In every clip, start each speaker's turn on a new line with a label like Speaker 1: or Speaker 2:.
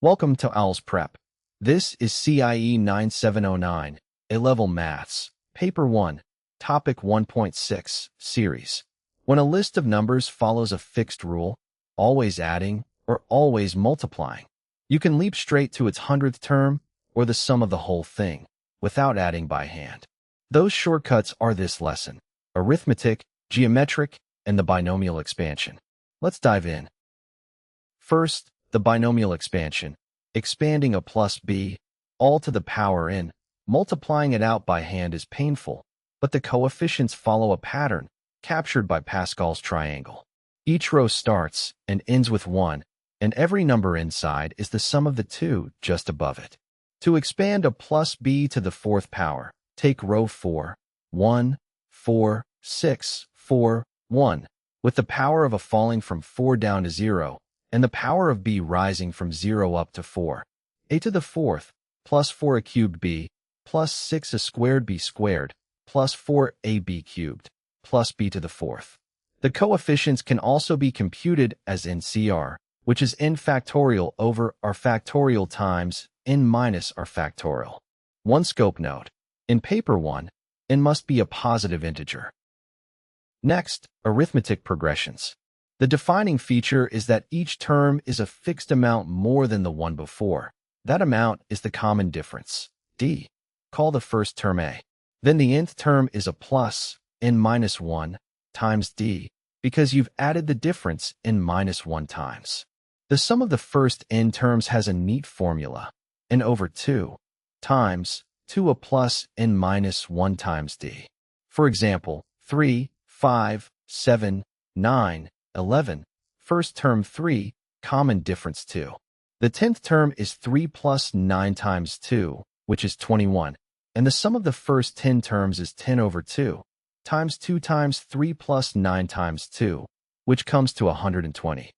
Speaker 1: Welcome to OwlsPrep. This is CIE 9709, A-Level Maths, Paper 1, Topic 1.6, Series. When a list of numbers follows a fixed rule, always adding or always multiplying, you can leap straight to its 100th term or the sum of the whole thing, without adding by hand. Those shortcuts are this lesson: arithmetic, geometric, and the binomial expansion. Let's dive in. First, the binomial expansion, expanding a plus b, all to the power n. Multiplying it out by hand is painful, but the coefficients follow a pattern captured by Pascal's triangle. Each row starts and ends with 1, and every number inside is the sum of the two just above it. To expand a plus b to the 4th power, take row 4, 1, 4, 6, 4, 1, with the power of a falling from 4 down to 0, and the power of b rising from 0 up to 4. A to the 4th, plus 4a cubed b, plus 6a squared b squared, plus 4ab cubed, plus b to the 4th. The coefficients can also be computed as NCR, which is n factorial over r factorial times n minus r factorial. One scope note: in Paper 1, n must be a positive integer. Next, arithmetic progressions. The defining feature is that each term is a fixed amount more than the one before. That amount is the common difference, d. Call the first term a. Then the nth term is a plus, n minus 1, times d, because you've added the difference n minus 1 times. The sum of the first n terms has a neat formula, n over 2, times 2a plus n minus 1 times d. For example, 3, 5, 7, 9, 11, first term 3, common difference 2. The 10th term is 3 plus 9 times 2, which is 21, and the sum of the first 10 terms is 10 over 2, times 2 times 3 plus 9 times 2, which comes to 120.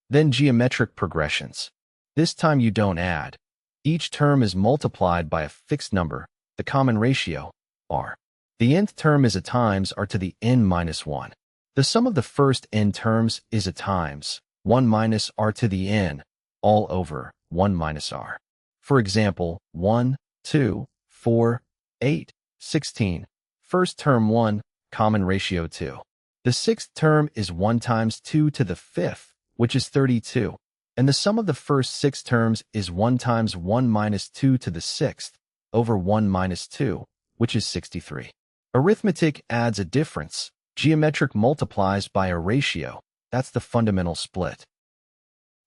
Speaker 1: Then geometric progressions. This time you don't add. Each term is multiplied by a fixed number, the common ratio, r. The nth term is a times r to the n minus 1. The sum of the first n terms is a times 1 minus r to the n, all over 1 minus r. For example, 1, 2, 4, 8, 16. First term 1, common ratio 2. The 6th term is 1 times 2 to the 5th, which is 32. And the sum of the first 6 terms is 1 times 1 minus 2 to the 6th, over 1 minus 2, which is 63. Arithmetic adds a difference. Geometric multiplies by a ratio. That's the fundamental split.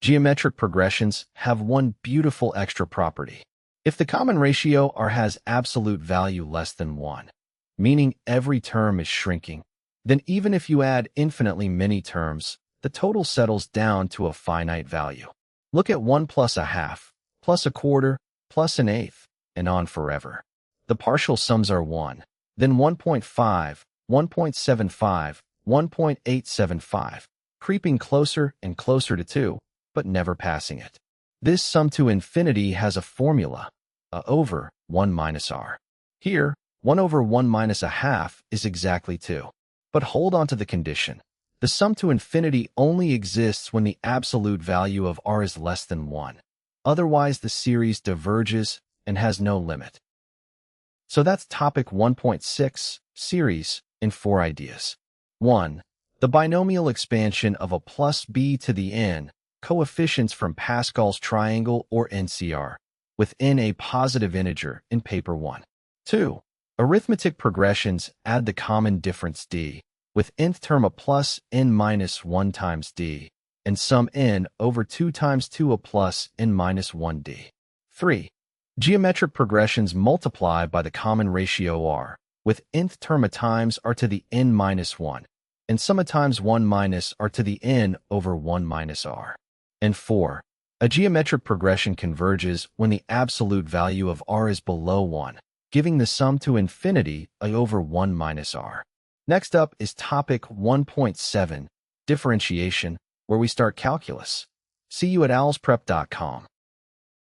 Speaker 1: Geometric progressions have one beautiful extra property. If the common ratio r has absolute value less than 1, meaning every term is shrinking, then even if you add infinitely many terms, the total settles down to a finite value. Look at 1 plus a half, plus a quarter, plus an eighth, and on forever. The partial sums are 1, then 1.5, 1.75, 1.875, creeping closer and closer to 2, but never passing it. This sum to infinity has a formula, a over 1 minus r. Here, 1 over 1 minus a half is exactly 2. But hold on to the condition. The sum to infinity only exists when the absolute value of r is less than 1. Otherwise, the series diverges and has no limit. So that's topic 1.6, series, in 4 ideas. 1. The binomial expansion of a plus b to the n, coefficients from Pascal's triangle or NCR, with n a positive integer in Paper 1. 2. Arithmetic progressions add the common difference d, with nth term a plus n minus 1 times d, and sum n over 2 times 2 a plus n minus 1 d. 3. Geometric progressions multiply by the common ratio r, with nth term a times r to the n minus 1, and sum a times 1 minus r to the n over 1 minus r. And 4. A geometric progression converges when the absolute value of r is below 1, giving the sum to infinity a over 1 minus r. Next up is topic 1.7, differentiation, where we start calculus. See you at OwlsPrep.com.